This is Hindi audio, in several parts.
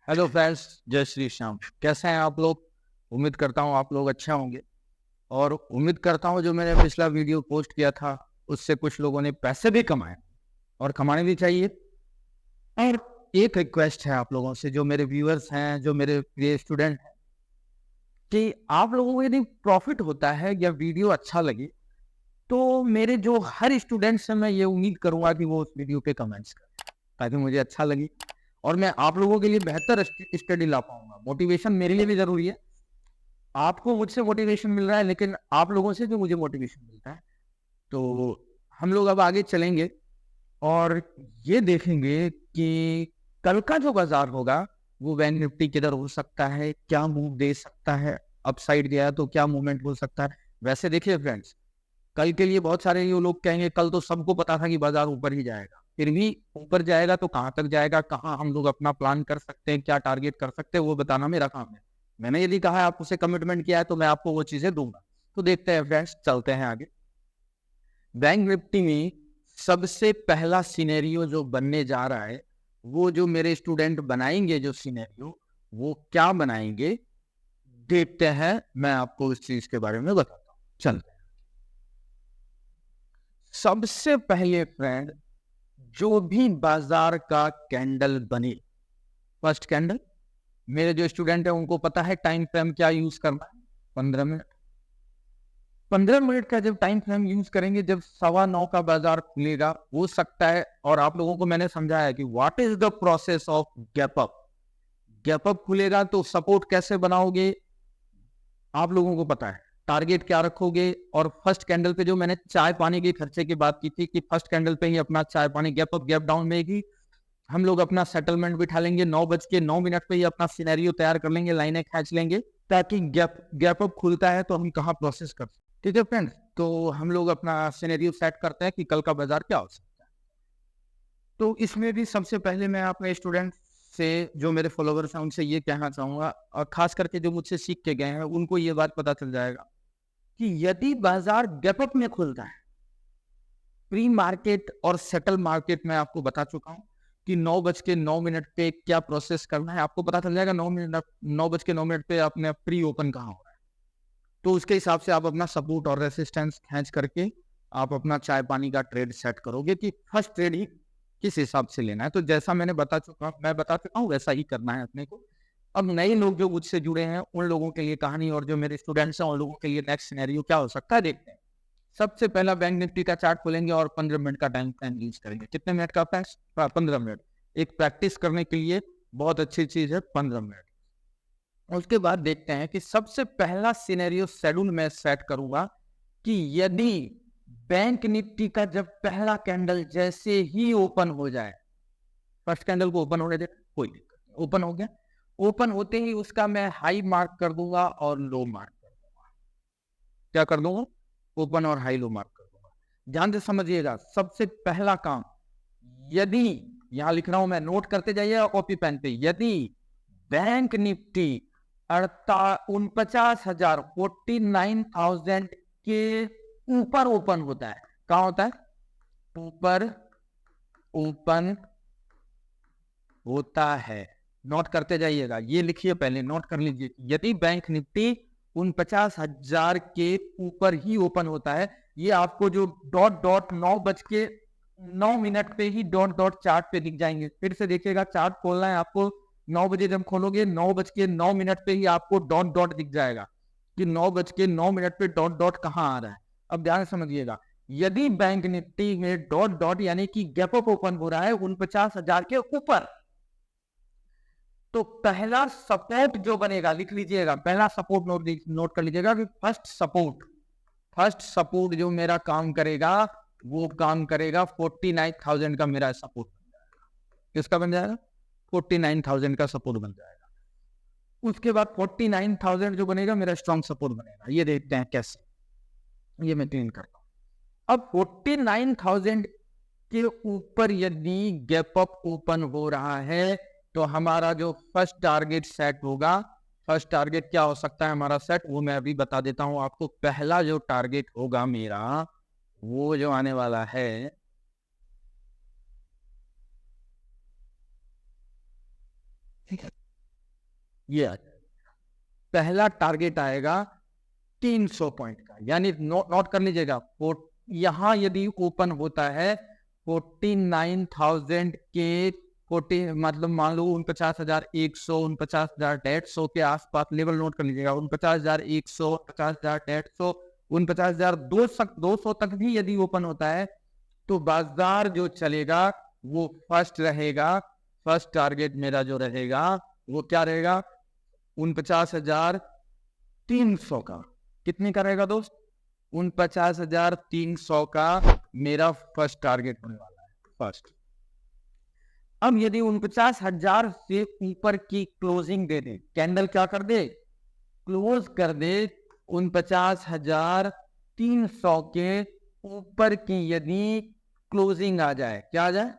हेलो फ्रेंड्स, जय श्री श्याम। कैसे हैं आप लोग? उम्मीद करता हूँ आप लोग अच्छे होंगे और उम्मीद करता हूँ जो मैंने पिछला वीडियो पोस्ट किया था उससे कुछ लोगों ने पैसे भी कमाए और कमाने भी चाहिए। और एक रिक्वेस्ट है आप लोगों से, जो मेरे व्यूअर्स हैं, जो मेरे प्रिय स्टूडेंट हैं, कि आप लोगों को यदि प्रॉफिट होता है या वीडियो अच्छा लगे तो मेरे जो हर स्टूडेंट से मैं ये उम्मीद करूंगा कि वो उस वीडियो पे कमेंट्स करें ताकि मुझे अच्छा लगे और मैं आप लोगों के लिए बेहतर स्टडी ला पाऊंगा। मोटिवेशन मेरे लिए भी जरूरी है। आपको मुझसे मोटिवेशन मिल रहा है, लेकिन आप लोगों से भी मुझे मोटिवेशन मिलता है। तो हम लोग अब आगे चलेंगे और ये देखेंगे कि कल का जो बाजार होगा वो बैंक निफ्टी किधर हो सकता है, क्या मूव दे सकता है। अपसाइड गया तो क्या मूवमेंट हो सकता है। वैसे देखिए फ्रेंड्स, कल के लिए बहुत सारे ये लोग कहेंगे कल तो सबको पता था कि बाजार ऊपर ही जाएगा, फिर भी ऊपर जाएगा तो कहां तक जाएगा, कहां हम लोग अपना प्लान कर सकते हैं, क्या टारगेट कर सकते हैं, वो बताना मेरा काम है। मैंने यदि कहा है, आप उसे कमिटमेंट किया है, तो मैं आपको वो चीजें दूंगा। तो देखते हैं फ्रेंड्स, चलते हैं आगे। बैंक निफ्टी में सबसे पहला सिनेरियो जो बनने जा रहा है, वो जो मेरे स्टूडेंट बनाएंगे जो सिनेरियो, वो क्या बनाएंगे देखते हैं। मैं आपको इस चीज के बारे में बताता हूँ। चलते हैं। सबसे पहले फ्रेंड, जो भी बाजार का कैंडल बने, फर्स्ट कैंडल, मेरे जो स्टूडेंट है उनको पता है टाइम फ्रेम क्या यूज करना है। 15 मिनट। 15 मिनट का जब टाइम फ्रेम यूज करेंगे, जब 9:15 का बाजार खुलेगा, हो सकता है, और आप लोगों को मैंने समझाया कि what is the process of gap up. Gap up खुलेगा तो सपोर्ट कैसे बनाओगे, आप लोगों को पता है। टारगेट क्या रखोगे, और फर्स्ट कैंडल पे जो मैंने चाय पानी के खर्चे की बात की थी कि फर्स्ट कैंडल पे ही अपना चाय पानी, गैप अप गैप डाउन में ही हम लोग अपना सेटलमेंट बिठा लेंगे। 9:09 पे ही अपना सिनेरियो तैयार कर लेंगे, लाइनें खींच लेंगे, ताकि गैप गैप अप खुलता है तो हम कहाँ प्रोसेस कर सकते। ठीक है फ्रेंड्स, तो हम लोग अपना सिनेरियो सेट करते हैं कि कल का बाजार क्या हो सकता है। तो इसमें भी सबसे पहले मैं अपने स्टूडेंट से, जो मेरे फॉलोवर्स हैं, उनसे ये कहना चाहूंगा, और खास करके जो मुझसे सीख के गए हैं उनको ये बात पता चल जाएगा कि यदि बाजार गैप अप में खुलता है, प्री मार्केट और सेटल मार्केट में आपको बता चुका हूं कि 9:09 पे क्या प्रोसेस करना है। आपको पता चल जाएगा 9:09 पे अपने प्री ओपन कहाँ हो रहा है। तो उसके हिसाब से आप अपना सपोर्ट और रेसिस्टेंस खींच करके आप अपना चाय पानी का ट्रेड सेट करोगे कि फर्स्ट ट्रेड ही किस हिसाब से लेना है। तो जैसा मैं बता चुका हूँ वैसा ही करना है अपने को। अब नए लोग जो मुझसे जुड़े हैं उन लोगों के लिए कहानी, और जो मेरे स्टूडेंट्स हैं उन लोगों के लिए नेक्स्ट सिनेरियो क्या हो सकता है देखते हैं। सबसे पहला बैंक निफ्टी का चार्ट खोलेंगे और 15 मिनट का टाइम फ्रेम यूज करेंगे। कितने मिनट का? 15 मिनट। एक प्रैक्टिस करने के लिए बहुत अच्छी चीज है 15 मिनट। उसके बाद देखते हैं कि सबसे पहला सिनेरियो शेड्यूल में सेट करूंगा कि यदि बैंक निफ्टी का जब पहला कैंडल जैसे ही ओपन हो जाए, फर्स्ट कैंडल को ओपन होने दे, कोई दिक्कत नहीं, ओपन हो गया, ओपन होते ही उसका मैं हाई मार्क कर दूंगा और लो मार्क कर दूंगा। क्या कर दूंगा? ओपन और हाई लो मार्क कर दूंगा। ध्यान से समझिएगा, सबसे पहला काम, यदि, यहां लिख रहा हूं मैं, नोट करते जाइए कॉपी पेन पे, यदि बैंक निफ्टी 49,000 49,000 के ऊपर ओपन होता है, कहां होता है? ऊपर ओपन होता है। नोट करते जाइएगा, ये लिखिए, पहले नोट कर लीजिए। यदि बैंक निफ्टी 49,000 के ऊपर ही ओपन होता है, ये आपको जो डॉट डॉट 9:09 पे ही डॉट डॉट चार्ट पे दिख जाएंगे। फिर से देखिएगा, चार्ट खोलना है आपको, 9 बजे जब खोलोगे 9:09 पे ही आपको डॉट डॉट दिख जाएगा कि 9:09 पे डॉट डॉट कहां आ रहा है। अब ध्यान से समझिएगा, यदि बैंक निफ्टी में डॉट डॉट यानी कि गैप अप ओपन हो रहा है 49,000 के ऊपर, तो पहला सपोर्ट जो बनेगा, लिख लीजिएगा, पहला सपोर्ट नोट कर लीजिएगा कि फर्स्ट सपोर्ट जो मेरा काम करेगा, वो काम करेगा 49,000 का मेरा सपोर्ट बन जाएगा। किसका बन जाएगा? 49,000 का सपोर्ट बन जाएगा। उसके बाद 49,000 जो बनेगा मेरा स्ट्रॉन्ग सपोर्ट बनेगा। ये देखते हैं कैसे, ये मैं क्लीन करता हूं। अब 49,000 के ऊपर यदि गैप अप ओपन हो रहा है, तो हमारा जो फर्स्ट टारगेट सेट होगा, फर्स्ट टारगेट क्या हो सकता है हमारा सेट, वो मैं अभी बता देता हूं आपको। पहला जो टारगेट होगा मेरा, वो जो आने वाला है, ठीक है, ये आ जाएगा। पहला टारगेट आएगा 300 पॉइंट का, यानी नोट कर लीजिएगा। यहां यदि ओपन होता है 49,000 के 40 मतलब मान लो 49,100 49,150 के आसपास लेवल नोट कर लीजिएगा। 49,100 49,150 49,200 तक भी यदि ओपन होता है तो बाजार जो चलेगा वो फर्स्ट रहेगा। फर्स्ट टारगेट मेरा जो रहेगा वो क्या रहेगा? 49,300 का। कितने का रहेगा दोस्त? 49,300 का मेरा फर्स्ट टारगेट होने वाला है, फर्स्ट। अब यदि 49,000 से ऊपर की क्लोजिंग दे दे, कैंडल क्या कर दे? क्लोज कर दे 49,300 के ऊपर की यदि क्लोजिंग आ जाए, क्या आ जाए?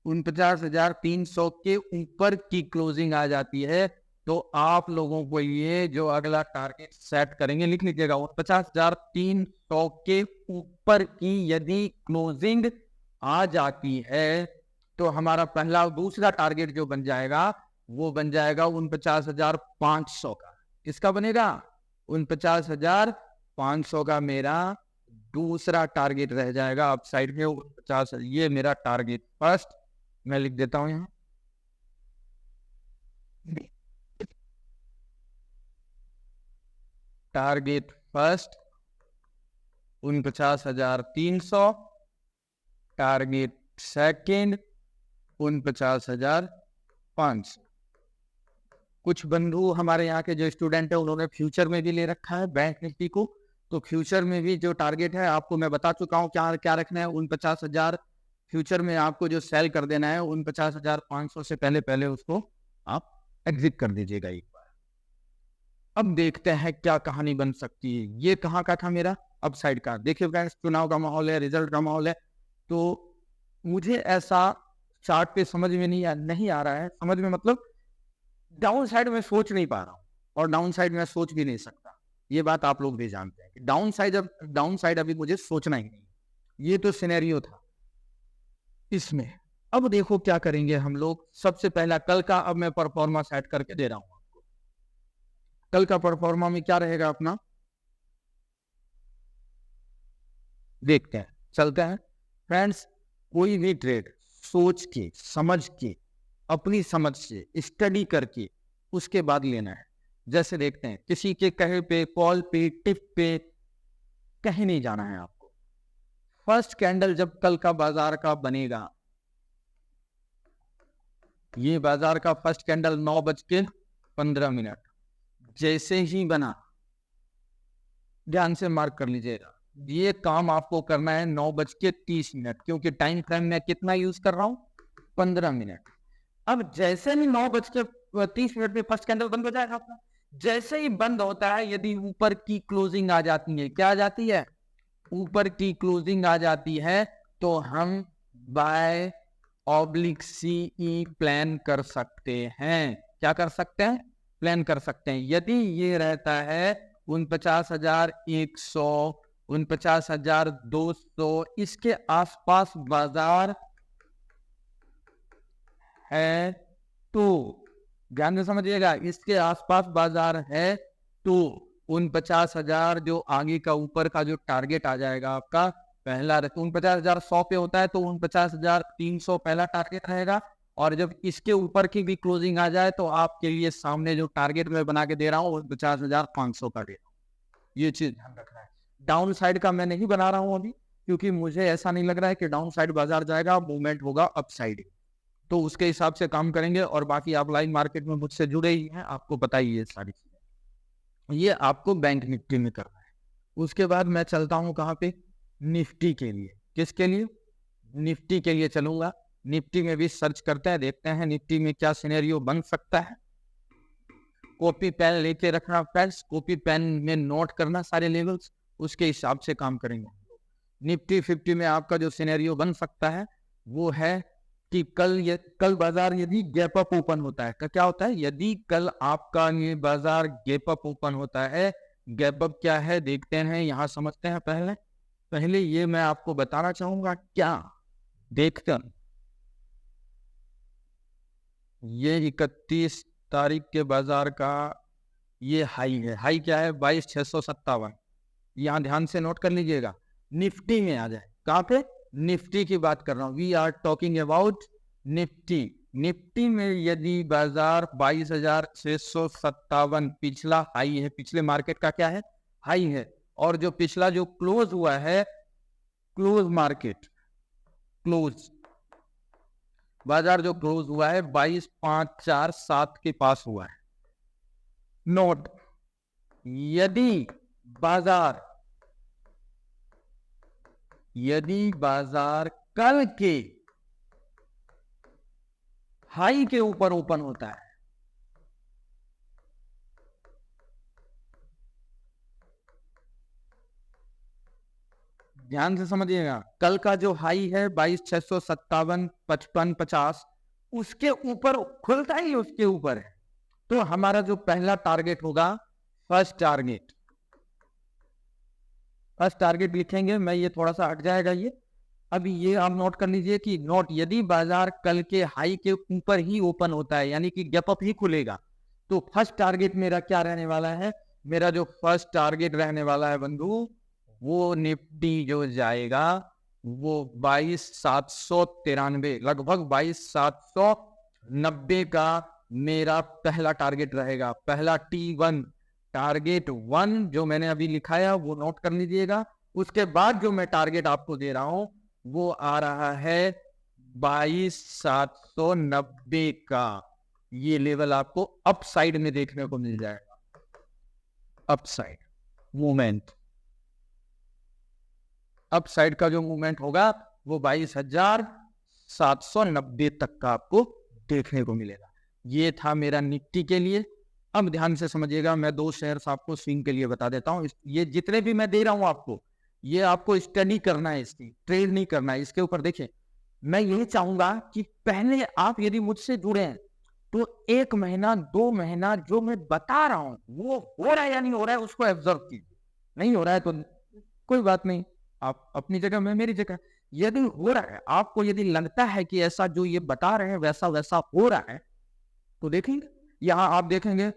49,300 के ऊपर की क्लोजिंग आ जाती है तो आप लोगों को ये जो अगला टारगेट सेट करेंगे, लिख लीजिएगा। 49,300 के ऊपर की यदि क्लोजिंग आ जाती है तो हमारा पहला दूसरा टारगेट जो बन जाएगा वो बन जाएगा 49,500 का। किसका बनेगा? 49,500 का मेरा दूसरा टारगेट रह जाएगा अप साइड में 49। ये मेरा टारगेट फर्स्ट, मैं लिख देता हूं यहां। Target first 49,300, target second 49,500। कुछ बंधु हमारे यहाँ के जो स्टूडेंट है उन्होंने फ्यूचर में भी ले रखा है बैंक निफ्टी को, तो फ्यूचर में भी जो टारगेट है आपको मैं बता चुका हूँ क्या क्या रखना है। 49,000 फ्यूचर में आपको जो सेल कर देना है 49,500 से पहले पहले उसको आप एग्जिट कर दीजिएगा एक बार। अब देखते हैं क्या कहानी बन सकती है। ये कहाँ का था मेरा? अपसाइड का। देखिए फ्रेंड्स, चुनाव का माहौल है, रिजल्ट का माहौल है, तो मुझे ऐसा चार्ट पे समझ में नहीं आ रहा है। समझ में मतलब डाउन साइड में सोच नहीं पा रहा हूँ और डाउन साइड में सोच भी नहीं सकता। ये बात आप लोग भी जानते हैं कि डाउन साइड अभी मुझे सोचना ही नहीं। ये तो सिनेरियो था इसमें। अब देखो क्या करेंगे हम लोग। सबसे पहला कल का अब मैं परफॉर्मा सेट करके दे रहा हूं आपको। कल का परफॉर्मा में क्या रहेगा अपना, देखते हैं, चलते हैं फ्रेंड्स। कोई भी ट्रेड सोच के समझ के अपनी समझ से स्टडी करके उसके बाद लेना है। जैसे देखते हैं, किसी के कहे पे, कॉल पे, टिप पे कहीं नहीं जाना है आपको। फर्स्ट कैंडल जब कल का बाजार का बनेगा, ये बाजार का फर्स्ट कैंडल 9:15 जैसे ही बना, ध्यान से मार्क कर लीजिएगा, ये काम आपको करना है 9:30, क्योंकि टाइम फ्रेम में कितना यूज कर रहा हूं? 15 मिनट। अब जैसे ही 9:30 में फर्स्ट कैंडल बंद हो जाएगा अपना। जैसे ही बंद होता है यदि ऊपर की क्लोजिंग आ जाती है, क्या आ जाती है? ऊपर की क्लोजिंग आ जाती है तो हम बाय ऑब्लिक सीई प्लान कर सकते हैं। क्या कर सकते हैं? प्लान कर सकते हैं। यदि ये रहता है 49,100 49,200 इसके आसपास बाजार है तो ध्यान से समझिएगा, इसके आसपास बाजार है तो 49,000 जो आगे का ऊपर का जो टारगेट आ जाएगा आपका, पहला 49,100 पे होता है तो 49,300 पहला टारगेट रहेगा। और जब इसके ऊपर की भी क्लोजिंग आ जाए तो आपके लिए सामने जो टारगेट मैं बना के दे रहा हूँ 49,500 का दे रहा हूँ। ये चीज ध्यान रखना है। डाउन साइड का मैं नहीं बना रहा हूँ अभी, क्योंकि मुझे ऐसा नहीं लग रहा है कि डाउन साइड बाजार जाएगा, मूवमेंट होगा अप साइड, तो उसके हिसाब से काम करेंगे। और बाकी आप लाइन मार्केट में मुझसे जुड़े ही हैं, आपको पता ही है सारी चीजें। ये आपको बैंक निफ्टी में करना है। उसके बाद मैं चलता हूं कहाँ पे? निफ्टी के लिए। किसके लिए? निफ्टी के लिए चलूंगा। निफ्टी में भी सर्च करते हैं, देखते हैं निफ्टी में क्या सिनेरियो बन सकता है। कॉपी पेन लेके रखना फ्रेंड्स, कॉपी पेन में नोट करना सारे लेवल्स, उसके हिसाब से काम करेंगे। निफ्टी 50 में आपका जो सिनेरियो बन सकता है वो है कि कल बाजार यदि गैप अप ओपन होता है, क्या होता है? यदि कल आपका ये बाजार गैप अप ओपन होता है, गैप अप क्या है देखते हैं, यहां समझते हैं। पहले ये मैं आपको बताना चाहूंगा क्या, देखते हैं ये 31 तारीख के बाजार का ये हाई है। हाई क्या है? 22,657। यहाँ ध्यान से नोट कर लीजिएगा। निफ्टी में आ जाए। कहाँ पे? निफ्टी की बात कर रहा हूँ। We are talking about Nifty. Nifty में यदि बाजार 22,657 पिछला हाई है, पिछले मार्केट का क्या है? हाई है। और जो पिछला जो क्लोज हुआ है, क्लोज मार्केट, क्लोज बाजार जो क्लोज हुआ है 22,547 के पास हुआ है। नोट, यदि बाजार कल के हाई के ऊपर ओपन होता है, ध्यान से समझिएगा, कल का जो हाई है 22,657, 55, 50, उसके ऊपर खुलता ही उसके ऊपर है, तो हमारा जो पहला टारगेट होगा, फर्स्ट टारगेट लिखेंगे। मैं ये थोड़ा सा हट जाएगा ये। अभी ये आप नोट कर लीजिए कि नोट, यदि बाजार कल के हाई के ऊपर ही ओपन होता है, यानी कि गैप अप ही खुलेगा, तो फर्स्ट टारगेट मेरा क्या रहने वाला है? मेरा जो फर्स्ट टारगेट रहने वाला है बंधु, वो निफ्टी जो जाएगा वो 22,793, लगभग 22,790 का मेरा पहला टारगेट रहेगा। पहला T1 टारगेट 1 जो मैंने अभी लिखाया वो नोट कर लीजिएगा। उसके बाद जो मैं टारगेट आपको दे रहा हूं वो आ रहा है 22,790 का। ये लेवल आपको अप साइड में देखने को मिल जाएगा। Up side movement, up side का जो मूवमेंट होगा वो 22,790 तक का आपको देखने को मिलेगा। ये था मेरा निफ्टी के लिए। अब ध्यान से समझिएगा, मैं 2 शेयर्स आपको स्विंग के लिए बता देता हूं। ये जितने भी मैं दे रहा हूं आपको, ये आपको स्टडी करना है, इसकी ट्रेड नहीं करना है। इसके ऊपर देखिए, मैं यही चाहूंगा कि पहले आप यदि मुझसे जुड़े हैं तो 1 महीना 2 महीना जो मैं बता रहा हूं वो हो रहा है या नहीं हो रहा है उसको ऑब्जर्व कीजिए। नहीं हो रहा है तो कोई बात नहीं, आप अपनी जगह, मैं मेरी जगह। यदि हो रहा है, आपको यदि लगता है कि ऐसा जो ये बता रहे हैं वैसा वैसा हो रहा है, तो देखेंगे। यहाँ आप देखेंगे,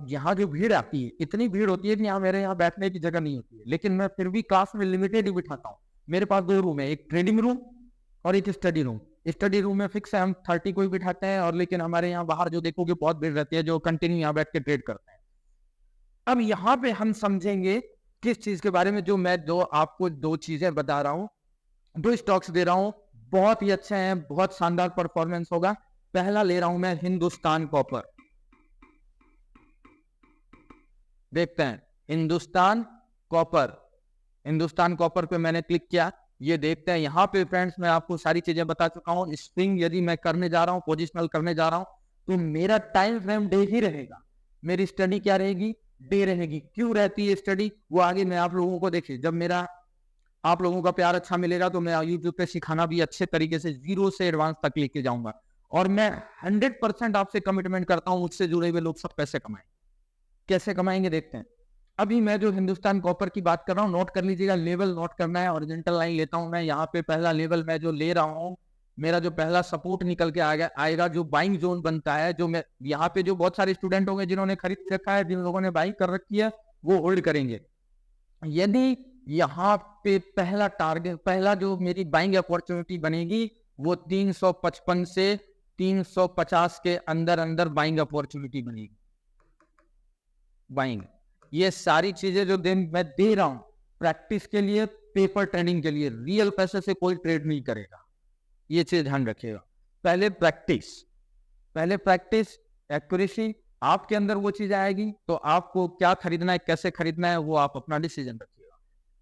यहाँ जो भीड़ आती है, इतनी भीड़ होती है कि यहाँ मेरे यहाँ बैठने की जगह नहीं होती है, लेकिन मैं फिर भी क्लास में लिमिटेड ही बिठाता हूँ। मेरे पास 2 रूम है, एक ट्रेडिंग रूम और एक स्टडी रूम। स्टडी रूम में फिक्स है, हम 30 को ही बिठाते हैं, और लेकिन हमारे यहाँ बाहर जो देखोगे बहुत भीड़ रहती है जो कंटिन्यू यहाँ बैठ के ट्रेड करते हैं। अब यहाँ पे हम समझेंगे किस चीज के बारे में, जो मैं आपको 2 चीजें बता रहा हूँ, 2 स्टॉक्स दे रहा हूं, बहुत ही अच्छे हैं, बहुत शानदार परफॉर्मेंस होगा। पहला ले रहा हूं मैं हिंदुस्तान कॉपर। देखते हैं हिंदुस्तान कॉपर। हिंदुस्तान कॉपर पे मैंने क्लिक किया, ये देखते हैं। यहाँ पे फ्रेंड्स मैं आपको सारी चीजें बता चुका हूँ। स्विंग यदि मैं करने जा रहा हूँ, पोजिशनल करने जा रहा हूँ, तो मेरा टाइम फ्रेम डे ही रहेगा। मेरी स्टडी क्या रहेगी? डे रहेगी। क्यों रहती है स्टडी? वो आगे मैं आप लोगों को, देखिए, जब मेरा आप लोगों का प्यार अच्छा मिलेगा तो मैं यूट्यूब पे सिखाना भी अच्छे तरीके से 0 से एडवांस तक लेके जाऊंगा। और मैं 100% आपसे कमिटमेंट करता हूं, मुझसे जुड़े हुए लोग सब पैसे कमाएं। कैसे कमाएंगे देखते हैं। अभी मैं जो हिंदुस्तान कॉपर की बात कर रहा हूँ, नोट कर लीजिएगा, लेवल नोट करना है। हॉरिजॉन्टल लाइन लेता हूं मैं यहाँ पे। पहला लेवल मैं जो ले रहा हूँ, मेरा जो पहला सपोर्ट निकल के आएगा, जो बाइंग जोन बनता है, जो मैं यहाँ पे, जो बहुत सारे स्टूडेंट होंगे जिन्होंने खरीद रखा है, जिन लोगों ने बाइंग कर रखी है, वो होल्ड करेंगे। यदि यहाँ पे पहला टारगेट, पहला जो मेरी बाइंग अपॉर्चुनिटी बनेगी, वो 355 से 350 के अंदर अंदर बाइंग अपॉर्चुनिटी बनेगी। बाइंग, ये सारी चीजें जो मैं दे रहा हूं प्रैक्टिस के लिए, पेपर ट्रेडिंग के लिए, रियल पैसे से कोई ट्रेड नहीं करेगा, ये चीज ध्यान रखिएगा। पहले प्रैक्टिस, एक्यूरेसी, आपके अंदर वो चीज आएगी तो आपको क्या खरीदना है, कैसे खरीदना है, वो आप अपना डिसीजन रखिएगा।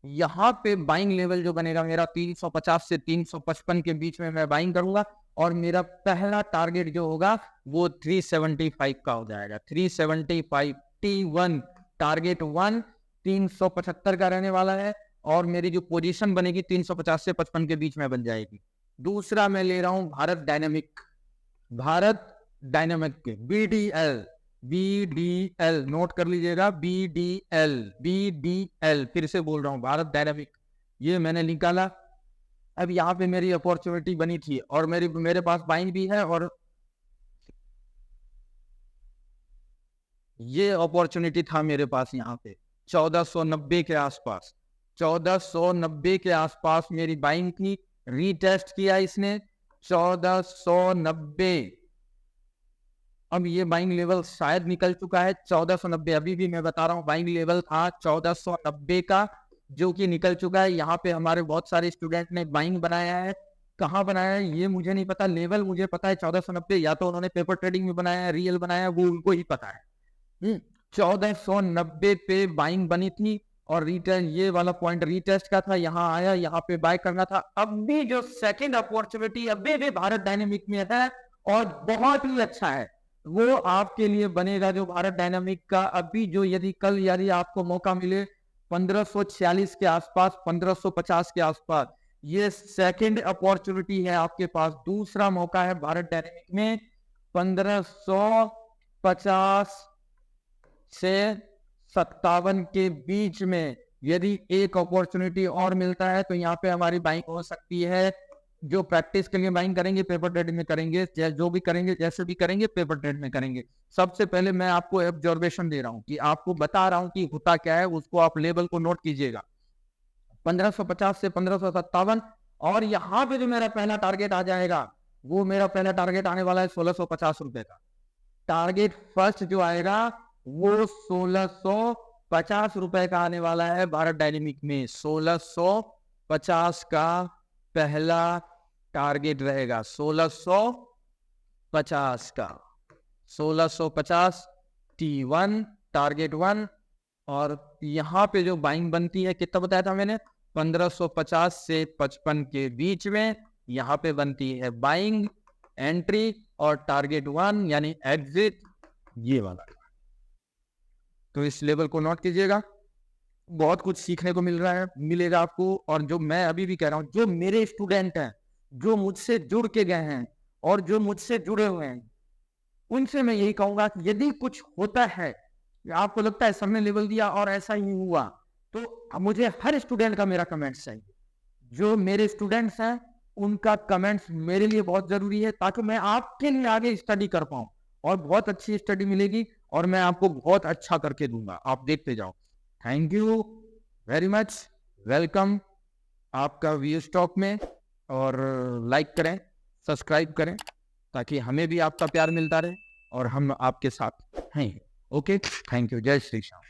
यहाँ पे बाइंग लेवल जो बनेगा मेरा 350 से 355 के बीच में मैं बाइंग करूंगा, और मेरा पहला टारगेट जो होगा वो 375 का हो जाएगा। 375 T1 टारगेट 1 375 का रहने वाला है, और मेरी जो पोजीशन बनेगी 350 से 55 के बीच में बन जाएगी। दूसरा मैं ले रहा हूं भारत डायनेमिक के BDL नोट कर लीजिएगा। BDL फिर से बोल रहा हूं, भारत डायनेमिक। ये मैंने निकाला। अब यहाँ पे मेरी अपॉर्चुनिटी बनी थी और मेरे पास बाइंग भी है, और ये अपॉर्चुनिटी था मेरे पास यहाँ पे 1490 के आसपास। 1490 के आसपास मेरी बाइंग की, रीटेस्ट किया इसने 1490। अब ये बाइंग लेवल शायद निकल चुका है 1490। अभी भी मैं बता रहा हूँ बाइंग लेवल था 1490 का, जो कि निकल चुका है। यहाँ पे हमारे बहुत सारे स्टूडेंट ने बाइंग बनाया है। कहाँ बनाया है ये मुझे नहीं पता, लेवल मुझे पता है 1490। या तो उन्होंने पेपर ट्रेडिंग में बनाया है, रियल बनाया है, वो उनको ही पता है। 1490 पे बाइंग बनी थी और रिटर्न ये वाला पॉइंट रीटेस्ट का था, यहाँ आया, यहाँ पे बाय करना था। अब भी जो सेकंड अपॉर्चुनिटी अभी भी भारत डायनेमिक में है और बहुत ही अच्छा है, वो आपके लिए बनेगा। जो भारत डायनामिक का अभी जो यदि आपको मौका मिले 1546 के आसपास, 1550 के आसपास, ये सेकंड अपॉर्चुनिटी है आपके पास। दूसरा मौका है भारत डायनेमिक में 1550 से 57 के बीच में। यदि एक अपॉर्चुनिटी और मिलता है तो यहाँ पे हमारी बाइंग हो सकती है। जो प्रैक्टिस के लिए बाइंग करेंगे पेपर ट्रेड में करेंगे, जो भी करेंगे जैसे भी करेंगे पेपर ट्रेड में करेंगे। सबसे पहले मैं आपको ऑब्जर्वेशन दे रहा हूँ कि आपको बता रहा हूँ कि होता क्या है, उसको आप लेवल को नोट कीजिएगा। 1550 से 1557। और यहाँ पे जो मेरा पहला टारगेट आ जाएगा, वो मेरा पहला टारगेट आने वाला है 1650 रुपए का। टारगेट फर्स्ट जो आएगा वो 1650 रुपए का आने वाला है भारत डायनेमिक में। 1650 का पहला टारगेट रहेगा, 1650 का, 1650 T1 टारगेट 1। और यहाँ पे जो बाइंग बनती है कितना बताया था मैंने, 1550 से 55 के बीच में यहाँ पे बनती है बाइंग एंट्री और टारगेट 1 यानी एग्जिट ये वाला। तो इस लेवल को नोट कीजिएगा। बहुत कुछ सीखने को मिलेगा आपको। और जो मैं अभी भी कह रहा हूं, जो मेरे स्टूडेंट हैं, जो मुझसे जुड़ के गए हैं और जो मुझसे जुड़े हुए हैं, उनसे मैं यही कहूंगा कि यदि कुछ होता है, आपको लगता है सबने लेवल दिया और ऐसा ही हुआ, तो मुझे हर स्टूडेंट का मेरा कमेंट्स चाहिए। जो मेरे स्टूडेंट्स हैं उनका कमेंट्स मेरे लिए बहुत जरूरी है, ताकि मैं आपके लिए आगे स्टडी कर पाऊं और बहुत अच्छी स्टडी मिलेगी और मैं आपको बहुत अच्छा करके दूंगा। आप देखते जाओ। Thank you very much, welcome आपका वी स्टॉक में। और लाइक करें, सब्सक्राइब करें, ताकि हमें भी आपका प्यार मिलता रहे और हम आपके साथ हैं। ओके, थैंक यू, जय श्री श्याम।